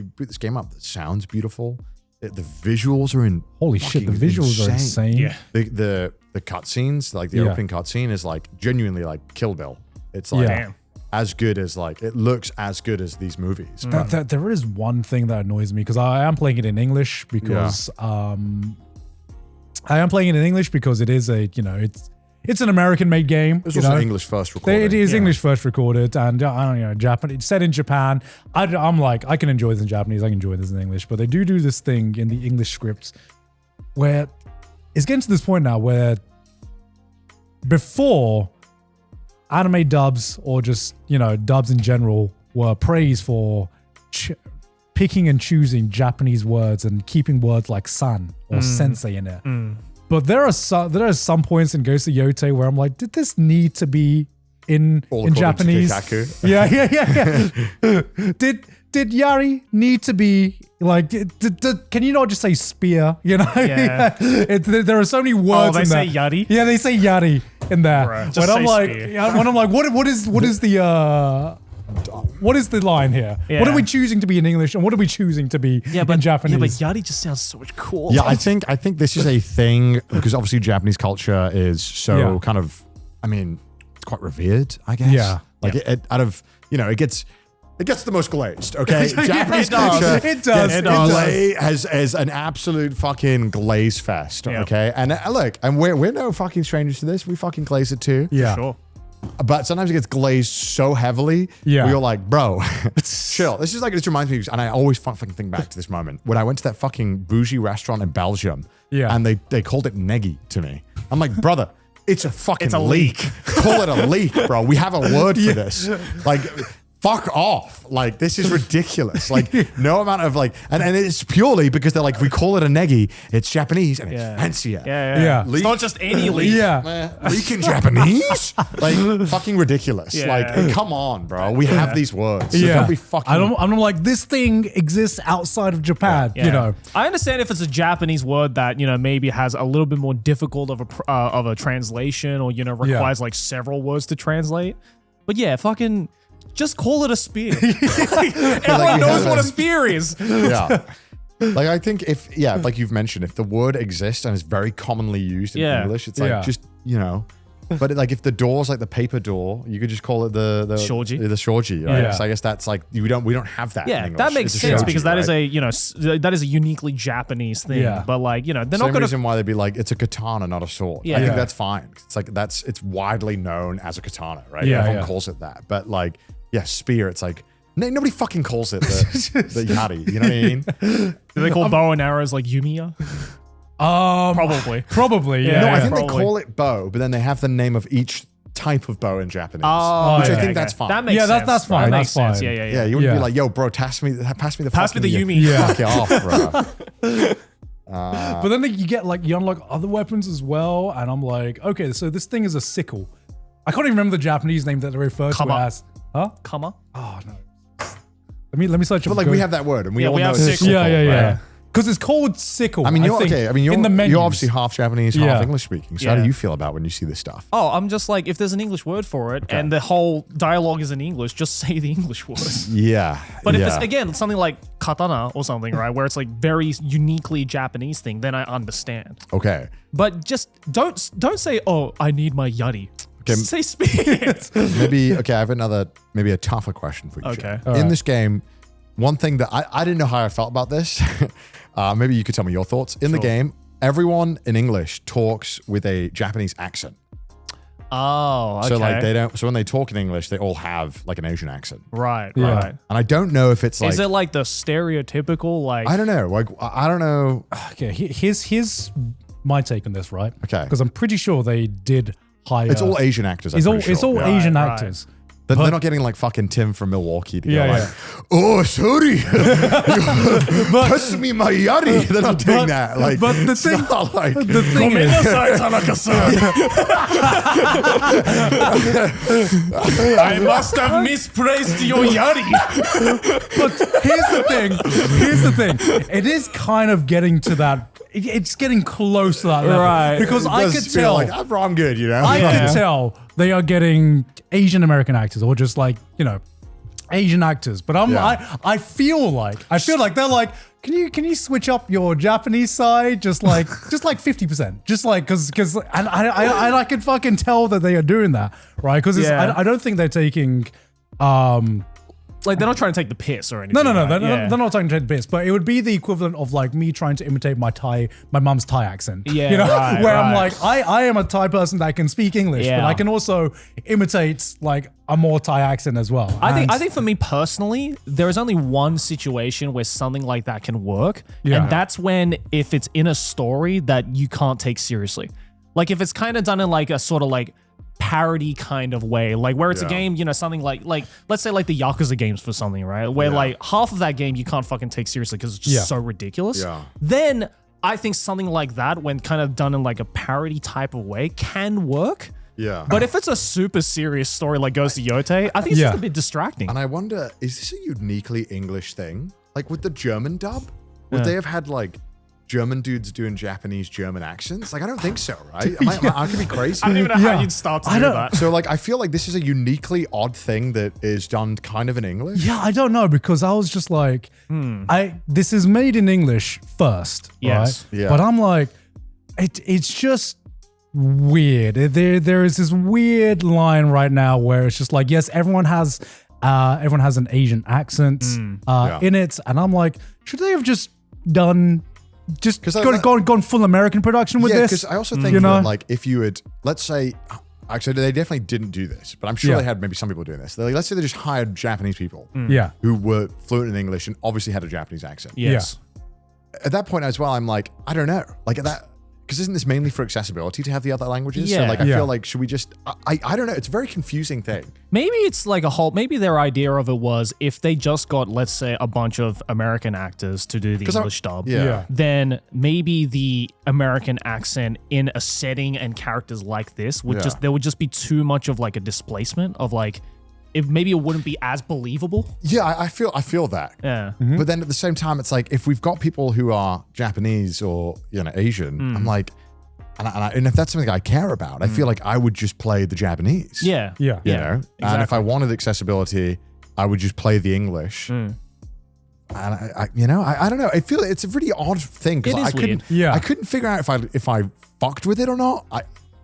you boot this game up, the sound's beautiful. The visuals are in holy shit. The visuals are insane. Yeah. The cutscenes, like the opening cutscene, is like genuinely like Kill Bill. It's like as good as it looks as good as these movies. There is one thing that annoys me because I am playing it in English because it is it's an American-made game. It's also English first recorded. It is English first recorded, and I don't know, Japanese, set in Japan. I'm like, I can enjoy this in Japanese, I can enjoy this in English, but they do this thing in the English scripts where it's getting to this point now where before anime dubs or just, dubs in general were praised for picking and choosing Japanese words and keeping words like san or sensei in it. But there are some points in Ghost of Yotei where I'm like, did this need to be in Japanese? Yeah. Did Yari need to be like? Can you not just say spear? Yeah. There are so many words. Oh, in they there. say yari. Yeah, they say yari in there. Bruh, when I'm like, what is the line here? Yeah. What are we choosing to be in English and what are we choosing to be in Japanese? Yeah, but yari just sounds so much cool. Yeah, I think this is a thing because obviously Japanese culture is so kind of, it's quite revered, I guess. Yeah. It gets the most glazed, okay? Japanese culture It does. has an absolute fucking glaze fest, okay? And look, and we're no fucking strangers to this. We fucking glaze it too. Yeah. Sure. But sometimes it gets glazed so heavily, where you're like, bro, chill. This reminds me, and I always fucking think back to this moment when I went to that fucking bougie restaurant in Belgium, and they called it negi to me. I'm like, brother, it's a fucking leak. Call it a leak, bro. We have a word for this. Like, fuck off. Like, this is ridiculous. Like, no amount of and it's purely because they're like, if we call it a negi, it's Japanese and it's fancier. Yeah. It's not just any leak. Leak in Japanese? Like, fucking ridiculous. Yeah. Like, come on, bro. We have these words. So don't be fucking... I'm like, this thing exists outside of Japan, I understand if it's a Japanese word that, maybe has a little bit more difficult of a translation or, requires like several words to translate. But yeah, fucking... just call it a spear. Everyone knows what a spear is. Yeah. Like, I think like you've mentioned, if the word exists and is very commonly used in English, it's like just, but if the door's like the paper door, you could just call it the shoji. The shoji, right? So I guess that's like, we don't have that in English. That makes sense shoji, because that is right? that is a uniquely Japanese thing. Yeah. But like, they're Same not going reason why they'd be like, it's a katana, not a sword. I think that's fine. It's like, it's widely known as a katana, right? Everyone calls it that. But like, spear, it's like, nobody fucking calls it the yari. You know what I mean? Do they call bow and arrows like Yumiya? Probably. Yeah. No, I think they call it bow, but then they have the name of each type of bow in Japanese, which I think that's fine. That makes sense. That's fine. That That's makes sense. fine. Yeah. You wouldn't be like, yo, bro, pass me the Yumi. Fuck it off, bro. But then you get you unlock other weapons as well, and I'm like, okay, so this thing is a sickle. I can't even remember the Japanese name that they refer to it as. Huh? Kama? Oh no. Let me search. But we have that word, and we all know have it's sickle. Yeah. Because it's called sickle. You're in the menus. you're obviously half Japanese, half English speaking. So how do you feel about when you see this stuff? Oh, I'm just like, if there's an English word for it and the whole dialogue is in English, just say the English word. But if it's, again, something like katana or something, right, where it's like very uniquely Japanese thing, then I understand. Okay. But just don't say, oh, I need my yari. Okay. Just say spear. I have maybe a tougher question for you. Okay. In this game, one thing that I didn't know how I felt about this, maybe you could tell me your thoughts. In the game, everyone in English talks with a Japanese accent. Oh, okay. So like so when they talk in English, they all have like an Asian accent. Right. And I don't know if it's like... Is it like the stereotypical, like... I don't know. Like, I don't know. Okay, here's my take on this, right? Okay. Because I'm pretty sure they did hire... It's all Asian actors, It's all Asian actors. They're not getting like fucking Tim from Milwaukee to go like, oh, sorry, pass me my yari. They're not doing that. Like, but the thing, like, the thing is, I must have misplaced your yari. But here's the thing. It is kind of getting to that. It's getting close to that level. Right. Because I could tell. Like, I'm good, you know? I could tell they are getting Asian American actors or just like, Asian actors, but I feel like they're like, can you switch up your Japanese side just like 50%, just like because and I can fucking tell that they are doing that, right? Because I don't think they're taking like they're not trying to take the piss or anything. No, they're not trying to take the piss, but it would be the equivalent of like me trying to imitate my mum's Thai accent. Yeah, you know, where I'm right. like, I am a Thai person that can speak English, but I can also imitate like a more Thai accent as well. I think for me personally, there is only one situation where something like that can work, and that's when if it's in a story that you can't take seriously. Like if it's kind of done in like a sort of like parody kind of way, like where it's a game, you know, something like let's say like the Yakuza games for something, right? Where like half of that game you can't fucking take seriously because it's just so ridiculous. Yeah. Then I think something like that, when kind of done in like a parody type of way, can work. Yeah. But if it's a super serious story like Ghost of Yotei, I think it's just a bit distracting. And I wonder, is this a uniquely English thing? Like with the German dub, would they have had like German dudes doing Japanese German accents? Like, I don't think so, right? I could be crazy. I don't even know how you'd start to do that. So, like, I feel like this is a uniquely odd thing that is done kind of in English. Yeah, I don't know, because I was just like, this is made in English first, right? Yeah. But I'm like, it's just weird. There is this weird line right now where it's just like, yes, everyone has an Asian accent in it, and I'm like, should they have just done? Just gone full American production with this. Because I also think that, like, if you had, let's say, actually they definitely didn't do this, but I'm sure they had maybe some people doing this. Like, let's say they just hired Japanese people, who were fluent in English and obviously had a Japanese accent. Yes. At that point as well, I'm like, I don't know, like at that. Because isn't this mainly for accessibility to have the other languages? Yeah. So like, I feel like, should we just, I don't know. It's a very confusing thing. Maybe it's like maybe their idea of it was if they just got, let's say, a bunch of American actors to do the English dub, then maybe the American accent in a setting and characters like this there would just be too much of like a displacement of like, maybe it wouldn't be as believable. Yeah, I feel that. Yeah. Mm-hmm. But then at the same time, it's like, if we've got people who are Japanese or, you know, Asian, I'm like, and if that's something I care about, I feel like I would just play the Japanese. Yeah. You know? Exactly. And if I wanted accessibility, I would just play the English. And I don't know. I feel it's a really odd thing because I couldn't figure out if I fucked with it or not.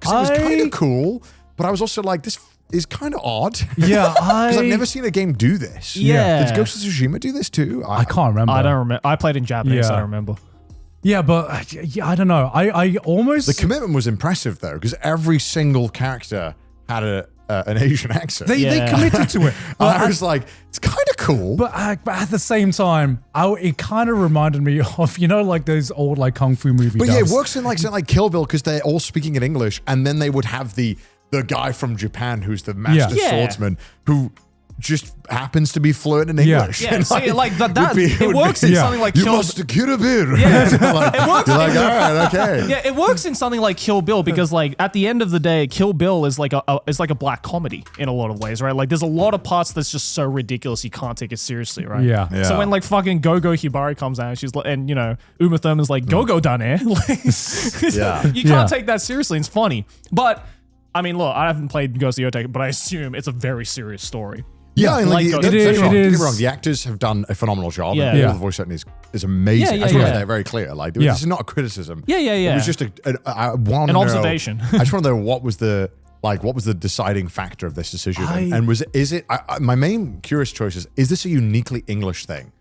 Because it was kind of cool, but I was also like, this is kind of odd. Yeah, because I've never seen a game do this. Yeah. Did Ghost of Tsushima do this too? I can't remember. I don't remember. I played in Japanese. I don't remember. Yeah, but I don't know. I almost... The commitment was impressive though, because every single character had an Asian accent. They committed to it. I was like, it's kind of cool. But at the same time, it kind of reminded me of, you know, like those old like kung fu movie But dubs. yeah, it works in like something like Kill Bill because they're all speaking in English, and then they would have the guy from Japan who's the master swordsman who just happens to be fluent in English. Yeah, and it works in something like Kill Bill. You must kill a beer. Yeah. It works. You're like, all right, okay. Yeah, it works in something like Kill Bill because, like, at the end of the day, Kill Bill is like a black comedy in a lot of ways, right? Like, there's a lot of parts that's just so ridiculous you can't take it seriously, right? Yeah. So when like fucking Go-Go Hibari comes out, she's like, and you know, Uma Thurman's like, "Go-Go done, eh?" Like, you can't take that seriously. It's funny, but I mean, look, I haven't played Ghost of Yotei, but I assume it's a very serious story. Yeah, and it is. Don't get me wrong. The actors have done a phenomenal job. Yeah. The voice acting is amazing. I just want to make that very clear. Like, this is not a criticism. Yeah. It was just an observation. I just want to know what was the deciding factor of this decision, and is it? My main curious choice is this a uniquely English thing?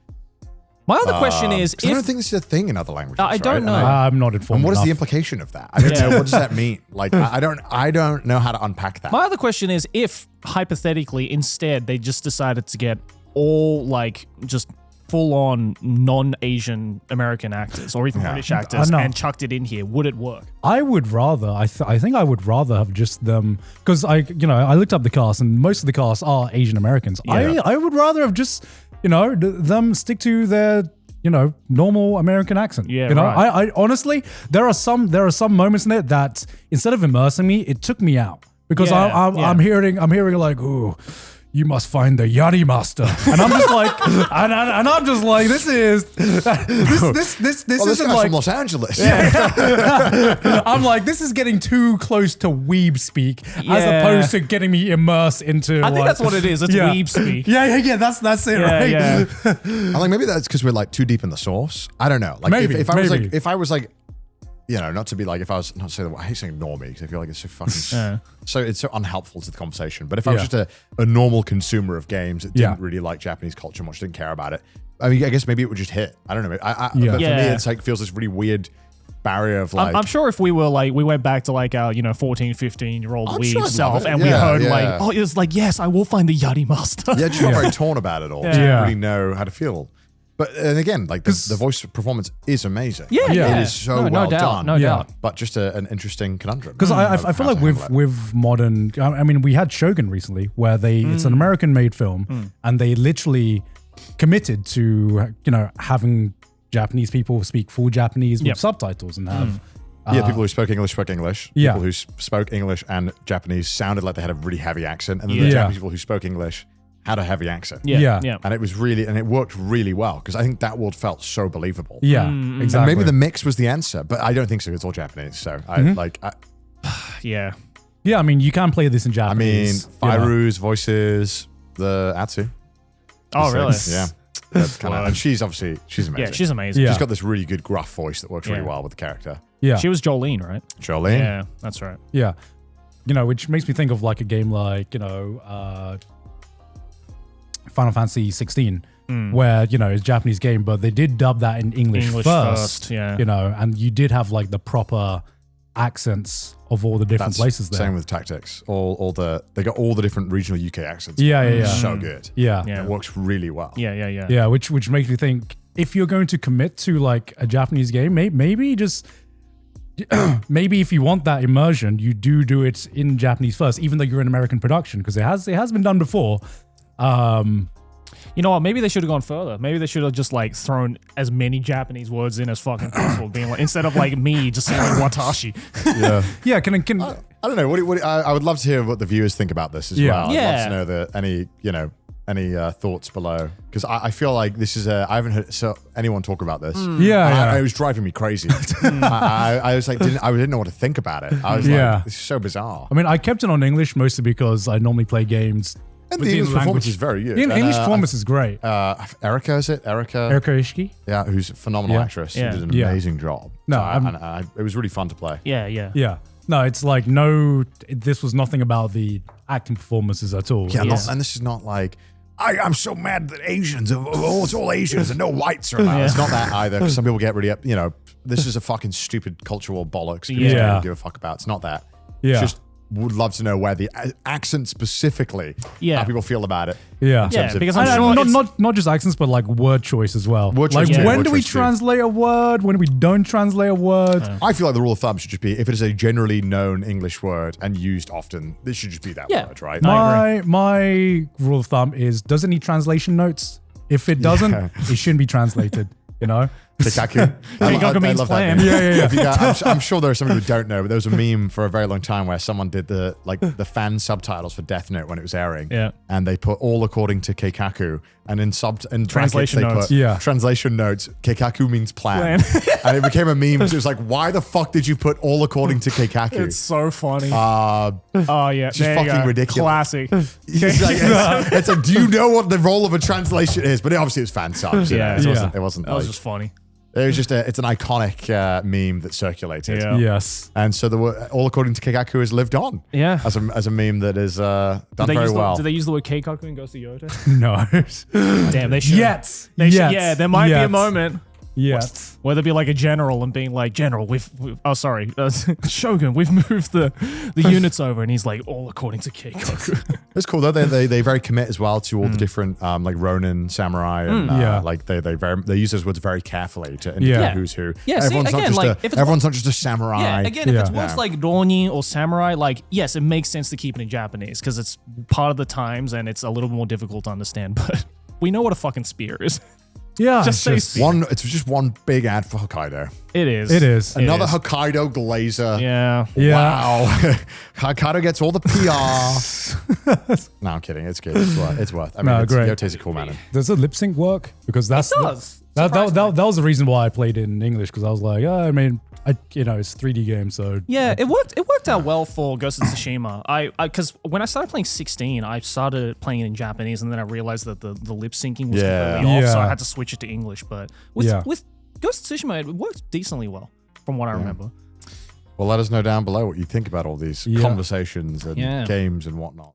My other question is, I don't think this is a thing in other languages. I don't know. I'm not informed. And what is enough. the implication of that? I don't know. What does that mean? Like, I don't know how to unpack that. My other question is, if hypothetically instead they just decided to get all like just full-on non-Asian American actors or even British actors and chucked it in here, would it work? I would rather. I think I would rather have just them, because I looked up the cast and most of the cast are Asian Americans. Yeah. I would rather have just them stick to their normal American accent. Yeah, right. I honestly, there are some moments in it that instead of immersing me, it took me out because I'm hearing like, ooh, you must find the Yari master. And I'm just like, and I'm just like, this isn't like from Los Angeles. I'm like, this is getting too close to weeb speak as opposed to getting me immersed into. I think that's what it is. It's weeb speak. Yeah. That's it, right? Yeah. I think maybe that's because we're like too deep in the source. I don't know. Like Maybe, if I was like, you know, not to be like, if I was not saying, I hate saying normie because I feel like it's so fucking so it's so unhelpful to the conversation. But if I was just a normal consumer of games that didn't really like Japanese culture much, didn't care about it, I mean, I guess maybe it would just hit. I don't know. But for me, it's like feels this really weird barrier of like. I'm sure if we were like, we went back to like our 14, 15-year-old weeb sure self, and we heard like, oh, it was like, yes, I will find the Yari master. Yeah, just not very torn about it all. Just don't really know how to feel. But and again, like the voice performance is amazing. Yeah, it is so well done. No doubt. But just an interesting conundrum. Because I feel like with modern, I mean, we had Shogun recently, where it's an American-made film, and they literally committed to having Japanese people speak full Japanese with subtitles and have. People who spoke English. People who spoke English and Japanese sounded like they had a really heavy accent, and then the Japanese people who spoke English had a heavy accent. Yeah. And it worked really well because I think that world felt so believable. Yeah, exactly. And maybe the mix was the answer, but I don't think so. It's all Japanese. So Yeah, I mean, you can play this in Japanese. I mean, Fairu's voices, the Atsu. Oh, really? Yeah. That's kind of, and she's amazing. Yeah, she's amazing. She's got this really good gruff voice that works really well with the character. Yeah. She was Jolene, right? Jolene. Yeah, that's right. Yeah. Which makes me think of like a game like, Final Fantasy 16, where, it's a Japanese game, but they did dub that in English first. Yeah. And you did have like the proper accents of all the different places there. Same with Tactics. They got all the different regional UK accents. Yeah. So good. Yeah. It works really well. Yeah. Yeah, which makes me think if you're going to commit to like a Japanese game, maybe just maybe if you want that immersion, you do it in Japanese first, even though you're in American production, because it has been done before. You know what? Maybe they should have gone further. Maybe they should have just like thrown as many Japanese words in as fucking possible, being like, instead of like me just saying like watashi. Yeah. Can I don't know. I would love to hear what the viewers think about this as well. I'd love to know any thoughts below, because I feel like this is I haven't heard anyone talk about this. It was driving me crazy. I was like, I didn't know what to think about it. I was like, this is so bizarre. I mean, I kept it on English mostly because I normally play games. And the English performance is very good. The English performance is great. Erica, is it? Erica Ishiki? Yeah, who's a phenomenal actress. She did an amazing job. No, it was really fun to play. Yeah. No, it's like this was nothing about the acting performances at all. Yeah, and this is not like, I'm so mad that Asians, it's all Asians and no whites are allowed. It's not that either, because some people get really up, this is a fucking stupid cultural bollocks people don't give a fuck about. It's not that. It's just, would love to know where the accent specifically, how people feel about it. Yeah, because I'm sure not just accents, but like word choice as well. Word choice, when do we translate a word? When do we don't translate a word? I feel like the rule of thumb should just be, if it is a generally known English word and used often, this should just be that word, right? My rule of thumb is, does it need translation notes? If it doesn't, it shouldn't be translated. Kikaku. Kikaku means plan. I'm sure there are some people who don't know, but there was a meme for a very long time where someone did the fan subtitles for Death Note when it was airing. Yeah. And they put all according to Keikaku, and in translation brackets, notes. they put translation notes. Keikaku means plan. And it became a meme. So it was like, why the fuck did you put all according to Keikaku? It's so funny. It's just fucking ridiculous. Classic. It's like, do you know what the role of a translation is? But obviously it was fan subs. It wasn't. That was just funny. It was just it's an iconic meme that circulated. Yeah. Yes. And so all according to Keikaku has lived on. Yeah. As a meme that is done very well. Do they use the word Keikaku in Ghost of Yotei? No. Damn, they should. Yeah, there might be a moment. Yes. Where there'd be like a general and being like, General, Shogun, we've moved the units over, and he's like, all according to Keikaku. It's cool though. They very commit as well to all the different like Ronin, samurai, and like they use those words very carefully to indicate who's who. Yeah, everyone's not just a samurai. Yeah, again, if it's words like Ronin or samurai, like, yes, it makes sense to keep it in Japanese because it's part of the times and it's a little more difficult to understand. But we know what a fucking spear is. Yeah, Just say Speed. It's just one big ad for Hokkaido. It is. It is. Another Hokkaido glazer. Yeah. Wow. Hokkaido gets all the PR. No, I'm kidding. It's good. It's worth. I mean, great. Yotei's a cool man. Does the lip sync work? Because that's It does. That was the reason why I played it in English, because I was like, I mean, it's a 3D game, so Yeah, it worked out well for Ghost of Tsushima. Because when I started playing 16, I started playing it in Japanese, and then I realized that the lip syncing was completely off, so I had to switch it to English. But with Ghost of Tsushima, it worked decently well, from what I remember. Well, let us know down below what you think about all these conversations and games and whatnot.